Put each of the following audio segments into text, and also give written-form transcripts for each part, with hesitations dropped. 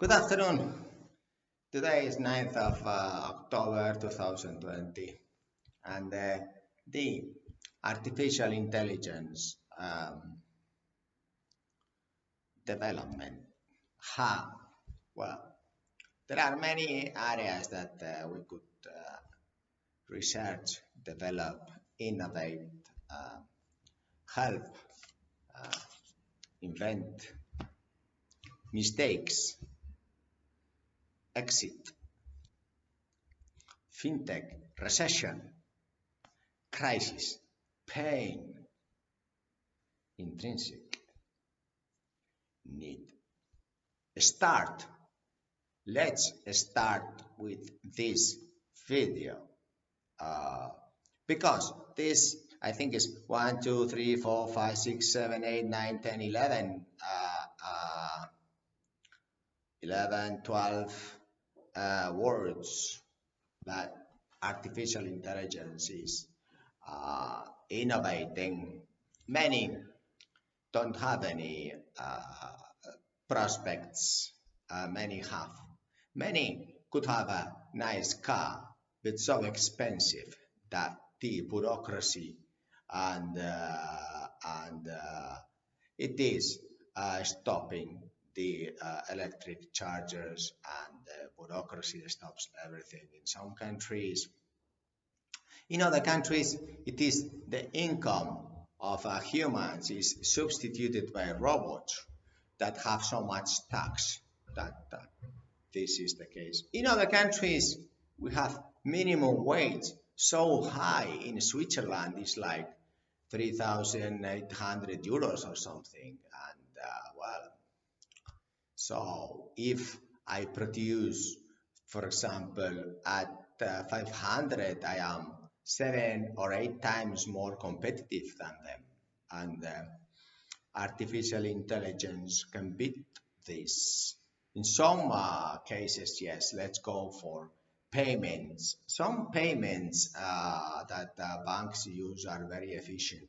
Good afternoon. Today is 9th of October 2020, and the artificial intelligence development. Ha! Well, there are many areas that we could research, develop, innovate, uh, help, uh, invent, mistakes, exit, fintech, recession, crisis, pain, intrinsic, need. Start. Let's start with this video uh, because this I think is 1, 2, 3, 4, 5, 6, 7, 8, 9, 10, 11, 11, 12 words that artificial intelligence is innovating. Many don't have any prospects. Many have. Many could have a nice car, but so expensive that the bureaucracy and it is stopping the electric chargers, and bureaucracy stops everything in some countries. In other countries, it is the income of humans is substituted by robots that have so much tax that this is the case. In other countries, we have minimum wage so high. In Switzerland, it's like 3,800 euros or something. And well, so if I produce, for example, at 500, I am 7 or 8 times more competitive than them. And artificial intelligence can beat this. In some cases, yes, let's go for payments. Some payments that banks use are very efficient.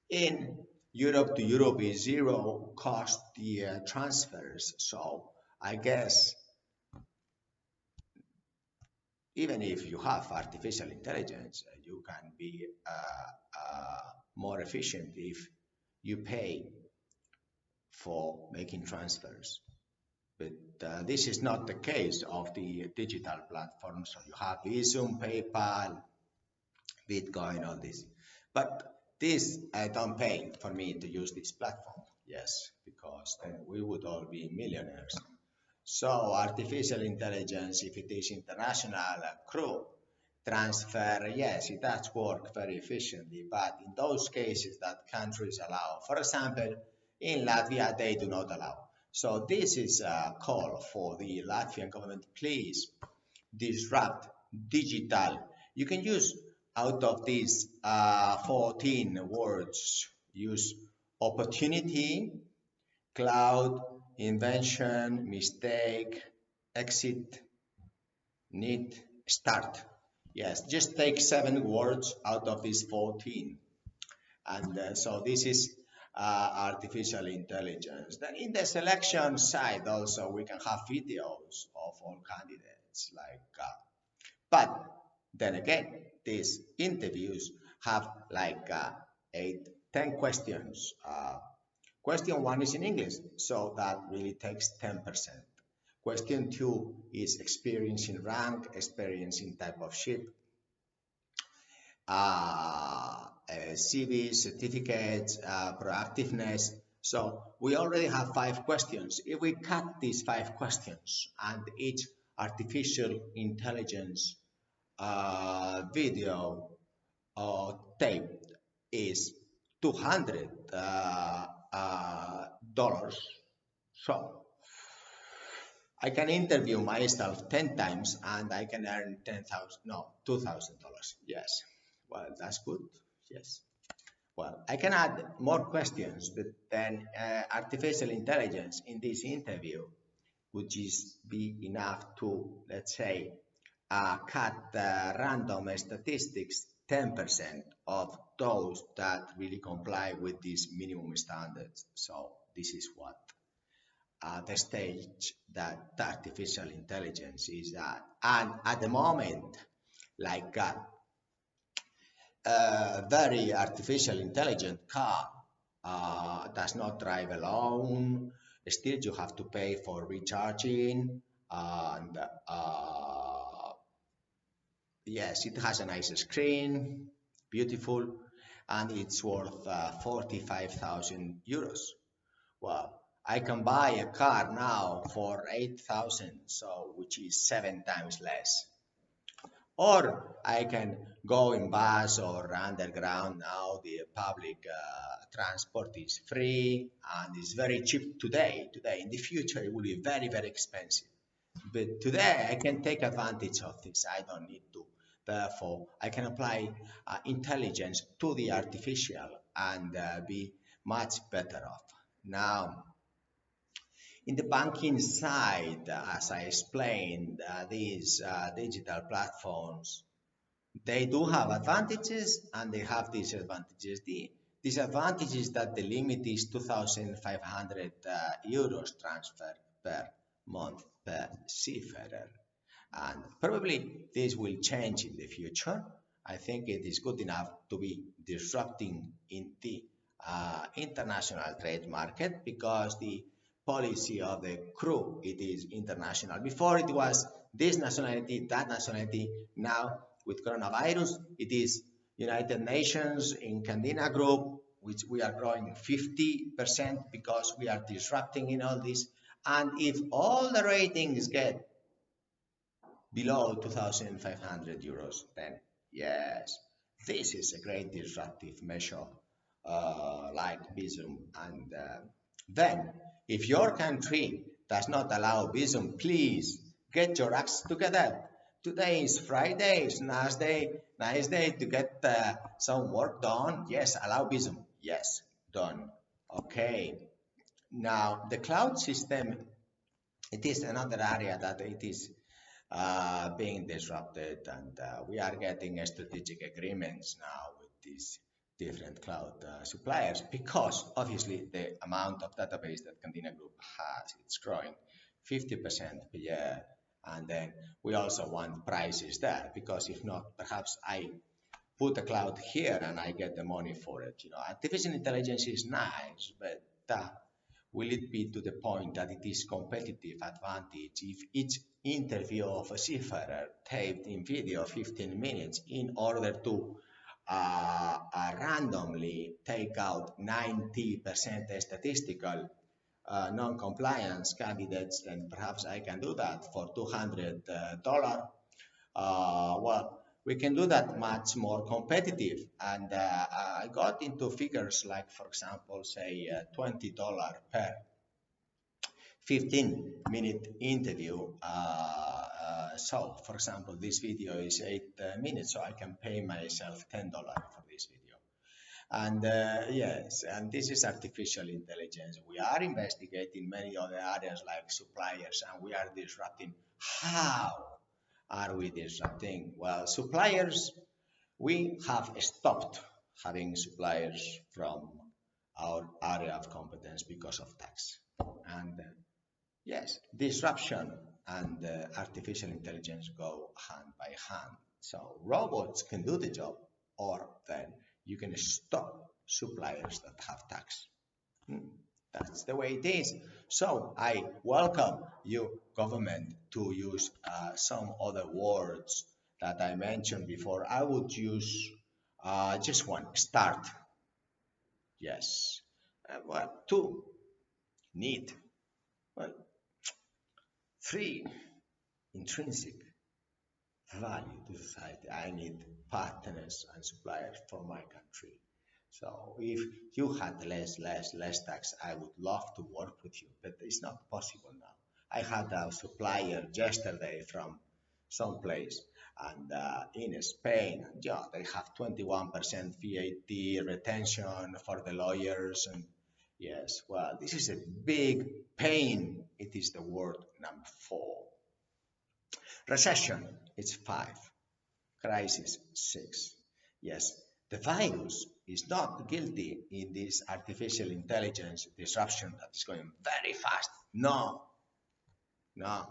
In Europe to Europe is zero cost the transfers. So I guess even if you have artificial intelligence, you can be more efficient if you pay for making transfers. But this is not the case of the digital platforms. So you have Visum, PayPal, Bitcoin, all this. But this I don't pay for me to use this platform. Yes, because then we would all be millionaires. So artificial intelligence, if it is international crew transfer, yes, it does work very efficiently. But in those cases that countries allow, for example, in Latvia, they do not allow. So this is a call for the Latvian government, please disrupt digital. You can use out of these 14 words, use opportunity, cloud, invention, mistake, exit, need, start. Yes, just take 7 words out of these 14. And so this is artificial intelligence. Then in the selection side also we can have videos of all candidates but then again these interviews have like 8, 10 questions. Question 1 is in English, so that really takes 10%. Question 2 is experience in rank, experience in type of ship, CV, certificates, proactiveness. So we already have 5 questions. If we cut these 5 questions and each artificial intelligence video or tape is $200. So I can interview myself 10 times and I can earn $2,000. Yes. Well, that's good. Yes. Well, I can add more questions, but then artificial intelligence in this interview would just be enough to, let's say, cut random statistics 10% of those that really comply with these minimum standards. So this is what the stage that artificial intelligence is at. And at the moment, like a very artificial intelligent car does not drive alone. Still, you have to pay for recharging, and yes, it has a nice screen, beautiful, and it's worth 45,000 euros. Well, I can buy a car now for 8,000, so which is 7 times less. Or I can go in bus or underground now. The public transport is free and is very cheap today. Today, in the future, it will be very, very expensive. But today, I can take advantage of this. I don't need to. Therefore, I can apply intelligence to the artificial and be much better off. Now, in the banking side, as I explained, these digital platforms, they do have advantages and they have disadvantages. The disadvantage is that the limit is 2,500 euros transfer per month per seafarer. And probably this will change in the future. I think it is good enough to be disrupting in the international trade market because the policy of the crew it is international. Before it was this nationality, that nationality. Now with coronavirus, it is United Nations in Candina group, which we are growing 50% because we are disrupting in all this. And if all the ratings get below 2,500 euros, then yes, this is a great disruptive measure like Visum. And then, if your country does not allow Visum, please get your acts together. Today is Friday, it's nice day to get some work done. Yes, allow Visum. Yes, done. Okay. Now, the cloud system, it is another area that it is being disrupted, and we are getting strategic agreements now with these different cloud suppliers because obviously the amount of database that Candina Group has, it's growing 50% per year. And then we also want prices there because if not, perhaps I put a cloud here and I get the money for it. You know, artificial intelligence is nice, but will it be to the point that it is competitive advantage if each interview of a seafarer taped in video 15 minutes in order to randomly take out 90% statistical non-compliance candidates, then perhaps I can do that for $200. Well, we can do that much more competitive. And I got into figures like, for example, say $20 per 15-minute interview. So, for example, this video is 8 minutes, so I can pay myself $10 for this video. And yes, and this is artificial intelligence. We are investigating many other areas like suppliers, and we are disrupting. How are we disrupting? Well, suppliers, we have stopped having suppliers from our area of competence because of tax. And yes, disruption and artificial intelligence go hand by hand. So robots can do the job, or then you can stop suppliers that have tax. That's the way it is. So I welcome you, government, to use some other words that I mentioned before. I would use just one, start. Yes. Well, two, need. Well, three, intrinsic value to society. I need partners and suppliers for my country. So if you had less tax, I would love to work with you, but it's not possible now. I had a supplier yesterday from someplace and in Spain, yeah, they have 21% VAT retention for the lawyers. And yes, well, this is a big pain. It is the word number 4. Recession, it's 5. Crisis, 6. Yes, the virus is not guilty in this artificial intelligence disruption that is going very fast. No, no.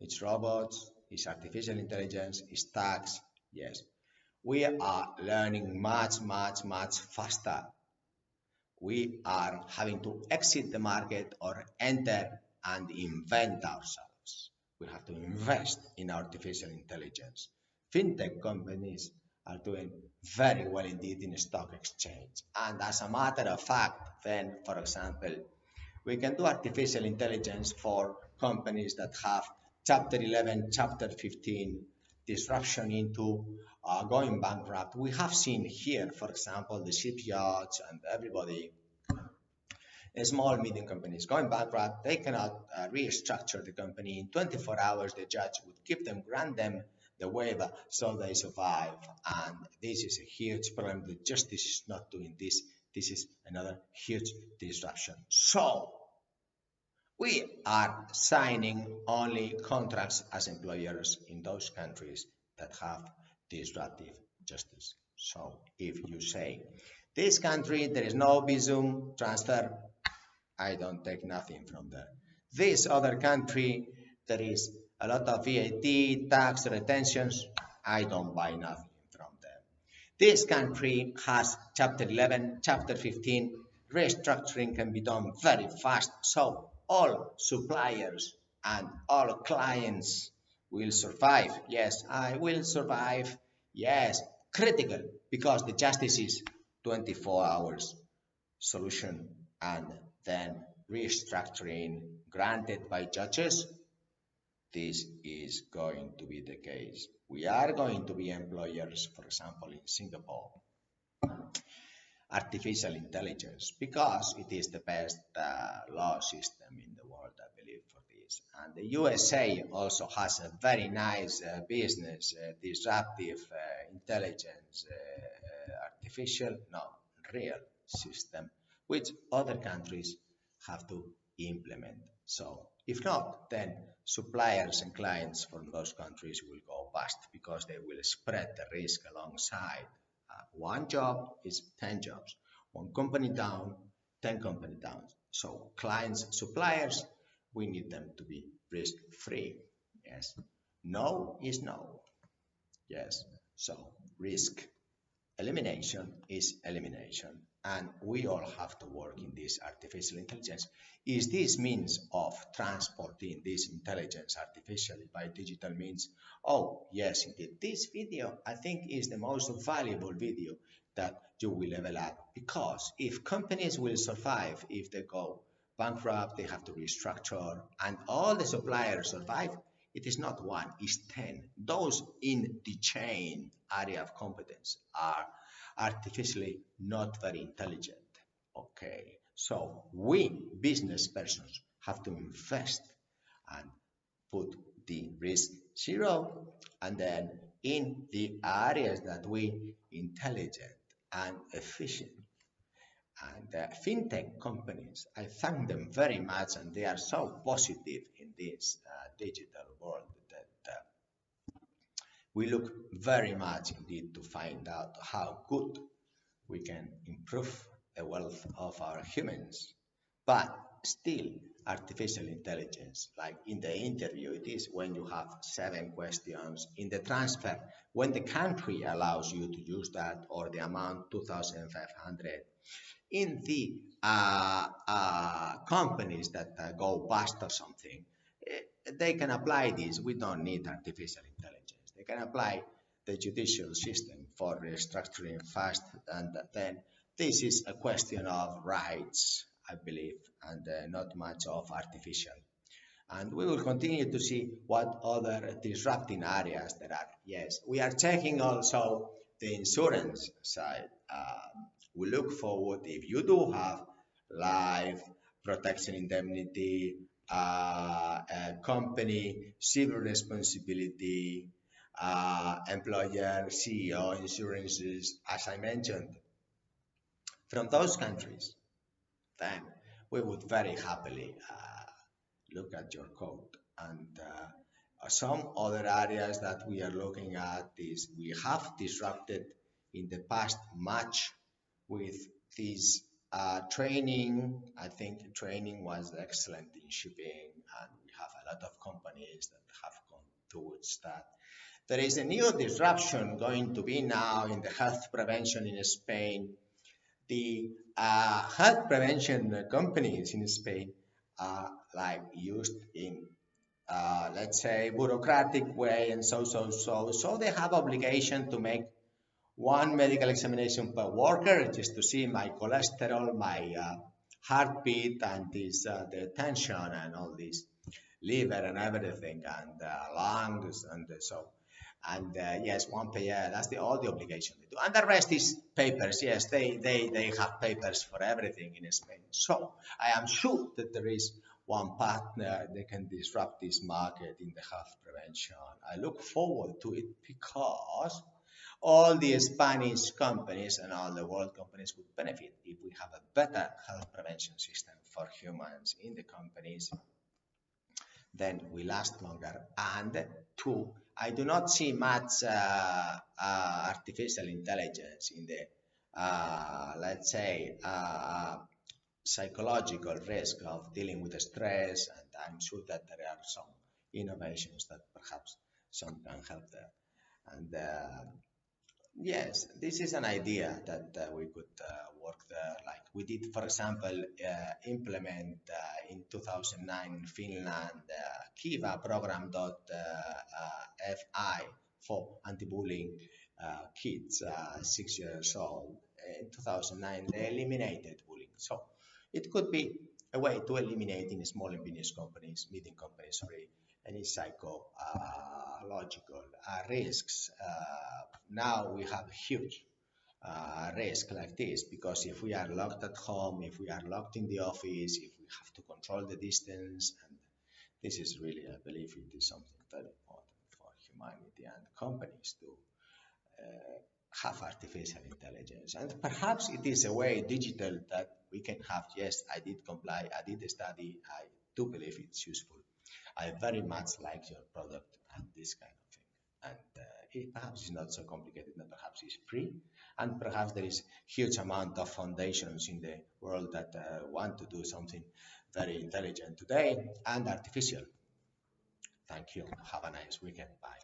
It's robots, it's artificial intelligence, it's tax. Yes, we are learning much, much, much faster. We are having to exit the market or enter and invent ourselves. We have to invest in artificial intelligence. Fintech companies are doing very well indeed in stock exchange. And as a matter of fact, then, for example, we can do artificial intelligence for companies that have Chapter 11, Chapter 15 disruption into going bankrupt. We have seen here, for example, the shipyards and everybody, small medium companies going bankrupt. They cannot restructure the company. In 24 hours, the judge would give them, grant them the waiver so they survive. And this is a huge problem. The justice is not doing this. This is another huge disruption. So we are signing only contracts as employers in those countries that have disruptive justice. So if you say, this country, there is no visum transfer, I don't take nothing from there. This other country, there is a lot of VAT, tax, retentions, I don't buy nothing from them. This country has Chapter 11, Chapter 15, restructuring can be done very fast, so all suppliers and all clients will survive. Yes, I will survive. Yes, critical, because the justice is 24 hours solution and then restructuring granted by judges. This is going to be the case. We are going to be employers, for example, in Singapore, artificial intelligence, because it is the best law system in the world, I believe, for this. And the USA also has a very nice business, disruptive intelligence, artificial, no, real system, which other countries have to implement. So if not, then suppliers and clients from those countries will go bust because they will spread the risk alongside. One job is 10 jobs. One company down, 10 company down. So clients, suppliers, we need them to be risk free. Yes. No is no. Yes. So risk elimination is elimination, and we all have to work in this artificial intelligence. Is this means of transporting this intelligence artificially by digital means? Oh yes, indeed, this video I think is the most valuable video that you will ever add, because if companies will survive, if they go bankrupt, they have to restructure, and all the suppliers survive, it is not one, it's 10. Those in the chain area of competence are artificially not very intelligent. Okay, so we business persons have to invest and put the risk zero, and then in the areas that we intelligent and efficient. And fintech companies, I thank them very much, and they are so positive in this digital world that we look very much indeed to find out how good we can improve the wealth of our humans. But still, artificial intelligence, like in the interview, it is when you have 7 questions. In the transfer, when the country allows you to use that, or the amount 2,500. In the companies that go bust or something, they can apply this. We don't need artificial intelligence. They can apply the judicial system for restructuring fast, and then this is a question of rights, I believe, and not much of artificial. And we will continue to see what other disrupting areas there are. Yes, we are checking also the insurance side. We look forward, if you do have life, protection indemnity, company, civil responsibility, employer, CEO insurances, as I mentioned, from those countries, then we would very happily look at your code. And some other areas that we are looking at is we have disrupted in the past much with these Training, I think training was excellent in shipping, and we have a lot of companies that have gone towards that. There is a new disruption going to be now in the health prevention in Spain. The health prevention companies in Spain are like used in let's say bureaucratic way, and so they have obligation to make one medical examination per worker just to see my cholesterol, my heartbeat, and this the tension and all this liver and everything, and lungs, and so. And yes, one per year, that's the all the obligation they do. And the rest is papers. Yes, they have papers for everything in Spain. So I am sure that there is one partner that can disrupt this market in the health prevention. I look forward to it because all the Spanish companies and all the world companies would benefit if we have a better health prevention system for humans in the companies. Then we last longer. And two, I do not see much artificial intelligence in the, let's say, psychological risk of dealing with the stress. And I'm sure that there are some innovations that perhaps some can help there. And yes, this is an idea that we could work there. Like we did, for example, implement in 2009 in Finland Kiva program.fi for anti-bullying kids 6 years old. In 2009, they eliminated bullying. So it could be a way to eliminate in small and business companies, medium companies, sorry, any psychological risks. Now we have huge risk like this because if we are locked at home, if we are locked in the office, if we have to control the distance, and this is really, I believe it is something very important for humanity and companies to have artificial intelligence. And perhaps it is a way digital that we can have. Yes, I did comply, I did study, I do believe it's useful. I very much like your product and this kind of thing. And it perhaps is not so complicated, and perhaps it's free, and perhaps there is huge amount of foundations in the world that want to do something very intelligent today and artificial. Thank you. Have a nice weekend. Bye.